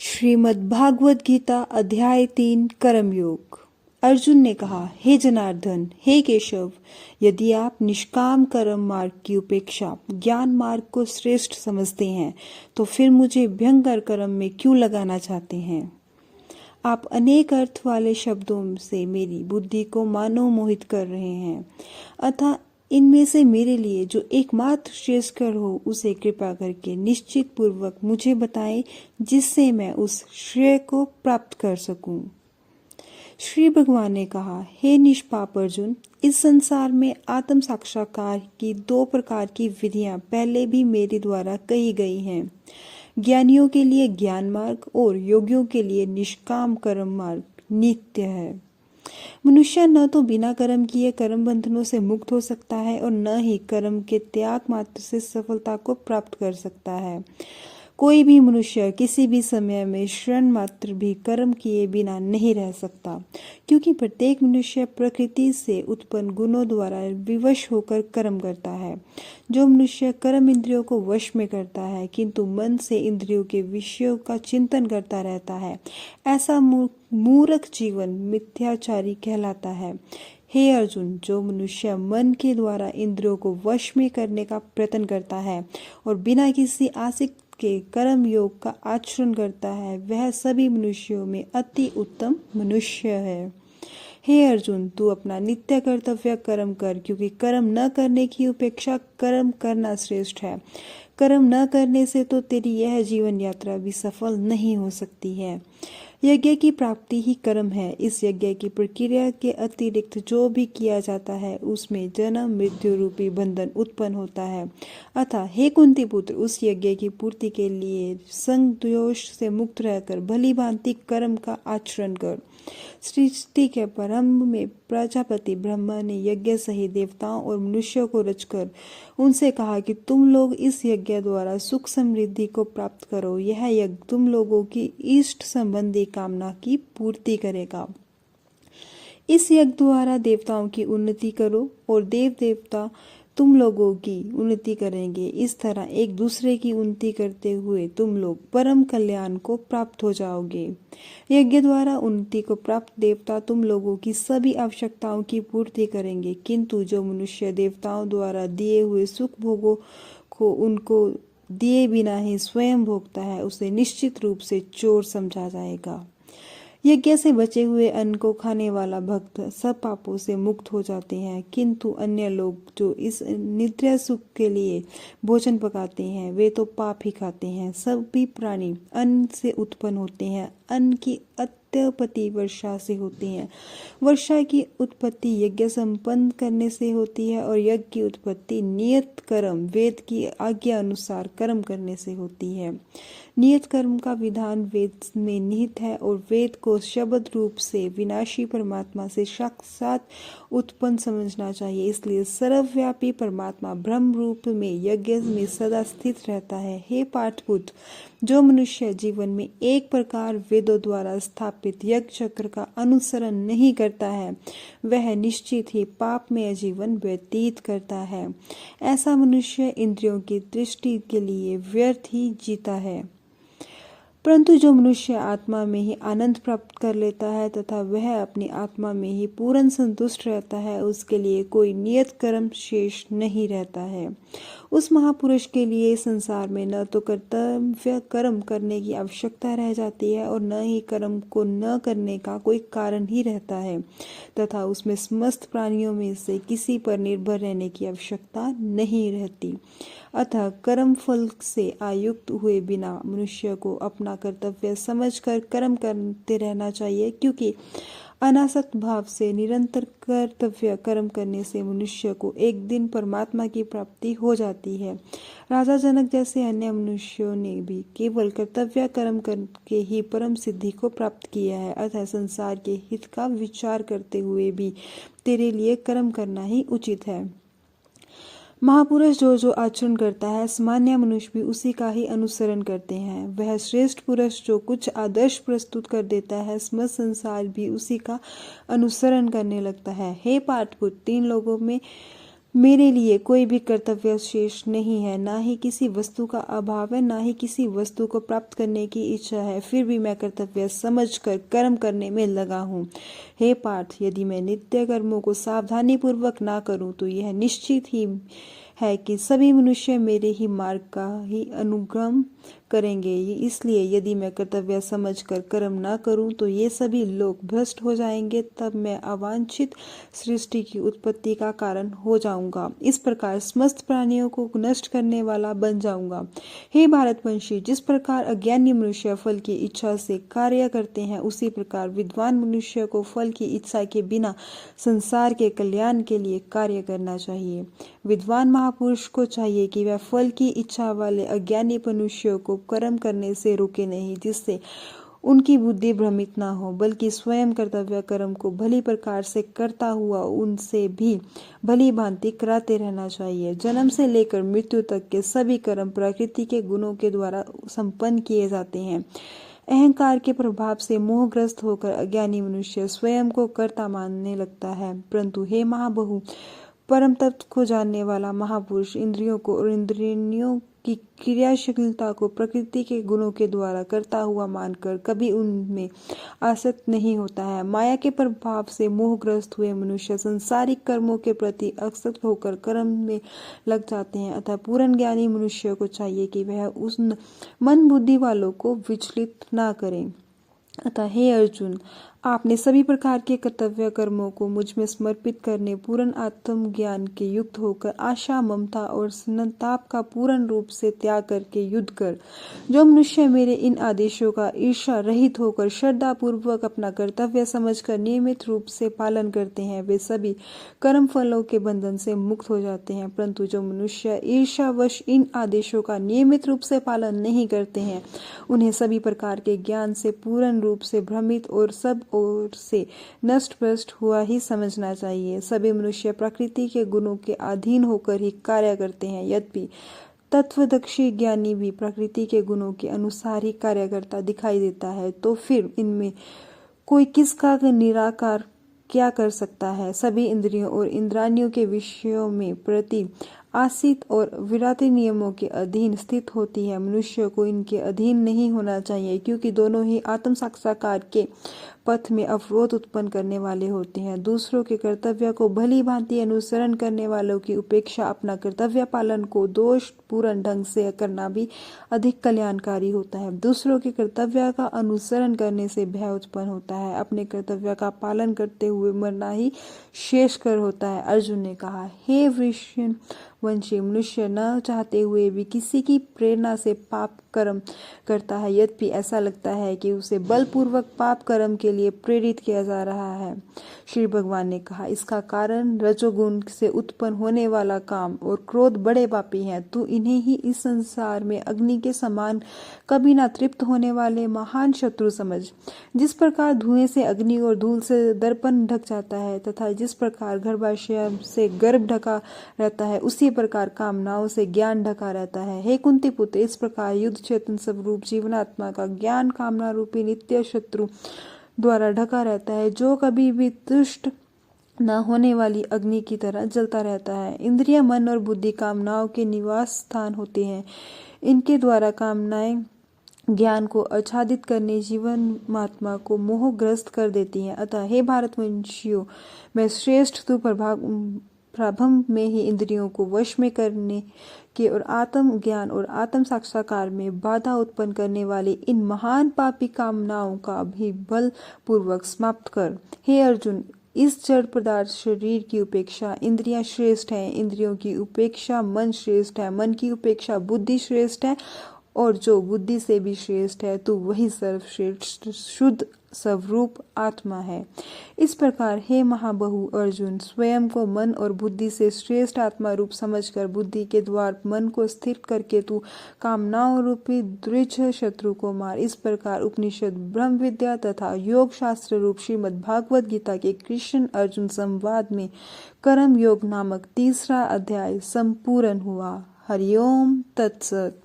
श्रीमद् भागवत गीता अध्याय 3 कर्मयोग। अर्जुन ने कहा, हे जनार्दन, हे केशव, यदि आप निष्काम कर्म मार्ग की उपेक्षा ज्ञान मार्ग को श्रेष्ठ समझते हैं तो फिर मुझे भयंकर कर्म में क्यों लगाना चाहते हैं। आप अनेक अर्थ वाले शब्दों से मेरी बुद्धि को मानो मोहित कर रहे हैं, अतः इनमें से मेरे लिए जो एकमात्र श्रेयस्कर हो उसे कृपा करके निश्चित पूर्वक मुझे बताएं, जिससे मैं उस श्रेय को प्राप्त कर सकूं। श्री भगवान ने कहा, हे निष्पाप अर्जुन, इस संसार में आत्म साक्षात्कार की 2 प्रकार की विधियां पहले भी मेरे द्वारा कही गई हैं। ज्ञानियों के लिए ज्ञान मार्ग और योगियों के लिए निष्काम कर्म मार्ग नित्य है। मनुष्य न तो बिना कर्म किए कर्म बंधनों से मुक्त हो सकता है और न ही कर्म के त्याग मात्र से सफलता को प्राप्त कर सकता है। कोई भी मनुष्य किसी भी समय में क्षण मात्र भी कर्म किए बिना नहीं रह सकता, क्योंकि प्रत्येक मनुष्य प्रकृति से उत्पन्न गुणों द्वारा विवश होकर कर्म करता है। जो मनुष्य कर्म इंद्रियों को वश में करता है किंतु मन से इंद्रियों के विषयों का चिंतन करता रहता है, ऐसा मूर्ख जीवन मिथ्याचारी कहलाता है। हे अर्जुन, जो मनुष्य मन के द्वारा इंद्रियों को वश में करने का प्रयत्न करता है और बिना किसी आसक्ति के कर्म योग का आचरण करता है, वह सभी मनुष्यों में अति उत्तम मनुष्य है। हे अर्जुन, तू अपना नित्य कर्तव्य कर्म कर, क्योंकि कर्म न करने की उपेक्षा कर्म करना श्रेष्ठ है। कर्म न करने से तो तेरी यह जीवन यात्रा भी सफल नहीं हो सकती है। यज्ञ की प्राप्ति ही कर्म है। इस यज्ञ की प्रक्रिया के अतिरिक्त जो भी किया जाता है उसमें जन्म मृत्यु रूपी बंधन उत्पन्न होता है। अतः हे कुंती पुत्र, उस यज्ञ की पूर्ति के लिए संग दोष से मुक्त रहकर भली भांति कर्म का आचरण कर। सृष्टि के प्रारंभ में प्रजापति ब्रह्मा ने यज्ञ सहित देवताओं और मनुष्यों को रचकर उनसे कहा कि तुम लोग इस यज्ञ द्वारा सुख समृद्धि को प्राप्त करो। यह यज्ञ तुम लोगों की इष्ट संबंधी कामना की पूर्ति करेगा। इस यज्ञ द्वारा देवताओं की उन्नति करो और देव देवता तुम लोगों की उन्नति करेंगे। इस तरह एक दूसरे की उन्नति करते हुए तुम लोग परम कल्याण को प्राप्त हो जाओगे। यज्ञ द्वारा उन्नति को प्राप्त देवता तुम लोगों की सभी आवश्यकताओं की पूर्ति करेंगे, किंतु जो मनुष्य देवताओं द्वारा दिए हुए सुख भोगों को उनको दिए बिना ही स्वयं भोगता है, उसे निश्चित रूप से चोर समझा जाएगा। यज्ञ से बचे हुए अन्न को खाने वाला भक्त सब पापों से मुक्त हो जाते हैं, किंतु अन्य लोग जो इस निद्रा सुख के लिए भोजन पकाते हैं वे तो पाप ही खाते हैं। सभी प्राणी अन्न से उत्पन्न होते हैं। अन्न की उत्पत्ति वर्षा से होती है। वर्षा की उत्पत्ति यज्ञ संपन्न करने से होती है और यज्ञ की उत्पत्ति नियत कर्म वेद की आज्ञा अनुसार कर्म करने से होती है। नियत कर्म का विधान वेद में निहित है और वेद को शब्द रूप से विनाशी परमात्मा से साक्षात उत्पन्न समझना चाहिए। इसलिए सर्वव्यापी परमात्मा ब्रह्म रूप में यज्ञ में सदा स्थित रहता है। हे पार्थपुत्र, जो मनुष्य जीवन में एक प्रकार वेदों द्वारा स्थापित यज्ञ चक्र का अनुसरण नहीं करता है, वह निश्चित ही पापमय जीवन व्यतीत करता है। ऐसा मनुष्य इंद्रियों की दृष्टि के लिए व्यर्थ ही जीता है। परंतु जो मनुष्य आत्मा में ही आनंद प्राप्त कर लेता है तथा वह अपनी आत्मा में ही पूर्ण संतुष्ट रहता है, उसके लिए कोई नियत कर्म शेष नहीं रहता है। उस महापुरुष के लिए संसार में न तो कर्तव्य कर्म करने की आवश्यकता रह जाती है और न ही कर्म को न करने का कोई कारण ही रहता है, तथा उसमें समस्त प्राणियों में से किसी पर निर्भर रहने की आवश्यकता नहीं रहती। अतः कर्म फल से आयुक्त हुए बिना मनुष्य को अपना कर्तव्य समझकर कर्म करते रहना चाहिए, क्योंकि अनासक्त भाव से निरंतर कर्तव्य कर्म करने से मनुष्य को एक दिन परमात्मा की प्राप्ति हो जाती है। राजा जनक जैसे अन्य मनुष्यों ने भी केवल कर्तव्य कर्म करके ही परम सिद्धि को प्राप्त किया है। अतः संसार के हित का विचार करते हुए भी तेरे लिए कर्म करना ही उचित है। महापुरुष जो जो आचरण करता है, सामान्य मनुष्य भी उसी का ही अनुसरण करते हैं। वह श्रेष्ठ पुरुष जो कुछ आदर्श प्रस्तुत कर देता है, समस्त संसार भी उसी का अनुसरण करने लगता है। हे पार्थपुत्र, 3 लोगों में मेरे लिए कोई भी कर्तव्य शेष नहीं है, ना ही किसी वस्तु का अभाव है, ना ही किसी वस्तु को प्राप्त करने की इच्छा है। फिर भी मैं कर्तव्य समझकर कर्म करने में लगा हूँ। हे पार्थ, यदि मैं नित्य कर्मों को सावधानी पूर्वक ना करूँ तो यह निश्चित ही है कि सभी मनुष्य मेरे ही मार्ग का ही अनुगमन करेंगे। इसलिए यदि मैं कर्तव्य समझकर कर्म ना करूं तो ये सभी लोग भ्रष्ट हो जाएंगे, तब मैं अवांछित सृष्टि की उत्पत्ति का कारण हो जाऊंगा। इस प्रकार समस्त प्राणियों को नष्ट करने वाला बन जाऊंगा। हे भारतवंशी, जिस प्रकार अज्ञानी मनुष्य फल की इच्छा से कार्य करते हैं, उसी प्रकार विद्वान मनुष्य को फल की इच्छा के बिना संसार के कल्याण के लिए कार्य करना चाहिए। विद्वान महापुरुष को चाहिए कि वह फल की इच्छा वाले अज्ञानी मनुष्यों को कर्म करने से रोके नहीं, जिससे उनकी बुद्धि भ्रमित ना हो, बल्कि स्वयं कर्तव्य कर्म को भली प्रकार से करता हुआ उनसे भी भली भांति कराते रहना चाहिए। जन्म से लेकर मृत्यु तक के सभी कर्म प्रकृति के गुणों के द्वारा संपन्न किए जाते हैं। अहंकार के प्रभाव से मोहग्रस्त होकर अज्ञानी मनुष्य स्वयं को कर्ता मानने लगता है। परंतु हे महाबहु, परम तत्व को जानने वाला महापुरुष इंद्रियों को और इंद्रियों की क्रियाशीलता को प्रकृति के गुणों के द्वारा करता हुआ मानकर कभी उनमें आसक्त नहीं होता है। माया के प्रभाव से मोहग्रस्त हुए मनुष्य सांसारिक कर्मों के प्रति आसक्त होकर कर्म में लग जाते हैं। अतः पूर्ण ज्ञानी मनुष्य को चाहिए कि वह उस मन बुद्धि वालों को विचलित ना करें। अतः हे अर्जुन, आपने सभी प्रकार के कर्तव्य कर्मों को मुझ में समर्पित करने, पूर्ण आत्मज्ञान के युक्त होकर आशा, ममता और संताप का पूर्ण रूप से त्याग करके युद्ध कर। जो मनुष्य मेरे इन आदेशों का ईर्ष्या रहित होकर श्रद्धा पूर्वक अपना कर्तव्य समझकर नियमित रूप से पालन करते हैं, वे सभी कर्म फलों के बंधन से मुक्त हो जाते हैं। परंतु जो मनुष्य ईर्ष्यावश इन आदेशों का नियमित रूप से पालन नहीं करते हैं, उन्हें सभी प्रकार के ज्ञान से पूर्ण रूप से भ्रमित और सब ओर से नष्ट भ्रष्ट हुआ ही समझना चाहिए। सभी मनुष्य प्रकृति के गुणों के अधीन होकर ही कार्य करते हैं। यद्यपि तत्वदर्शी ज्ञानी भी प्रकृति के गुणों के अनुसार ही कार्य करता दिखाई देता है, तो फिर इनमें कोई किसका निराकार क्या कर सकता है। सभी इंद्रियों और इंद्रियों के विषयों में प्रति आसित और विराटी नियमों के अधीन स्थित होती है। मनुष्य को इनके अधीन नहीं होना चाहिए, क्योंकि दोनों ही आत्म साक्षात्कार के पथ में अवरोध उत्पन्न करने वाले होते हैं। दूसरों के कर्तव्य को भली भांति अनुसरण करने वालों की उपेक्षा अपना कर्तव्य पालन को दोष पूर्ण ढंग से करना भी अधिक कल्याणकारी होता है। दूसरों के कर्तव्य का अनुसरण करने से भय उत्पन्न होता है, अपने कर्तव्य का पालन करते हुए मरना ही शेष कर होता है। अर्जुन ने कहा, हे वृषणवंशी, मनुष्य न चाहते हुए भी किसी की प्रेरणा से पाप कर्म करता है। यद्यपि ऐसा लगता है कि उसे बलपूर्वक पाप कर्म के लिए प्रेरित किया जा रहा है। श्री भगवान ने कहा, इसका कारण रजोगुण से उत्पन्न होने वाला काम और क्रोध बड़े पापी हैं। तू इन्हें ही इस संसार में अग्नि के समान कभी ना तृप्त होने वाले महान शत्रु समझ। जिस प्रकार धुएं से अग्नि और धूल से दर्पण ढक जाता है, तथा जिस प्रकार गर्भाशय से गर्भ ढका रहता है, उसी प्रकार कामनाओं से ज्ञान ढका रहता है। हे कुंती पुत्र, इस प्रकार युद्ध चेतन स्वरूप जीवनात्मा का ज्ञान कामना रूपी नित्य शत्रु द्वारा ढका रहता है, जो कभी भी तुष्ट न होने वाली अग्नि की तरह जलता रहता है। इंद्रिय, मन और बुद्धि कामनाओं के निवास स्थान होते हैं। इनके द्वारा कामनाएं ज्ञान को आच्छादित करने जीवात्मा को मोहग्रस्त कर देती हैं। अतः हे भारतवंशियों, मैं श्रेष्ठ तू प्रारंभ में ही इंद्रियों को वश में करने के और आत्म ज्ञान और आत्म साक्षात्कार में बाधा उत्पन्न करने वाली इन महान पापी कामनाओं का भी बल पूर्वक समाप्त कर। हे अर्जुन, इस जड़ पदार्थ शरीर की उपेक्षा इंद्रियां श्रेष्ठ है, इंद्रियों की उपेक्षा मन श्रेष्ठ है, मन की उपेक्षा बुद्धि श्रेष्ठ है, और जो बुद्धि से भी श्रेष्ठ है, तो वही सर्वश्रेष्ठ शुद्ध स्वरूप आत्मा है। इस प्रकार हे महाबहु अर्जुन, स्वयं को मन और बुद्धि से श्रेष्ठ आत्मा रूप समझकर बुद्धि के द्वार मन को स्थिर करके तू कामनाओं रूपी दृढ़ शत्रु को मार। इस प्रकार उपनिषद, ब्रह्म विद्या तथा योग शास्त्र रूप श्रीमद् भागवत गीता के कृष्ण अर्जुन संवाद में कर्म योग नामक तीसरा अध्याय संपूर्ण हुआ। हरिओम तत्सत।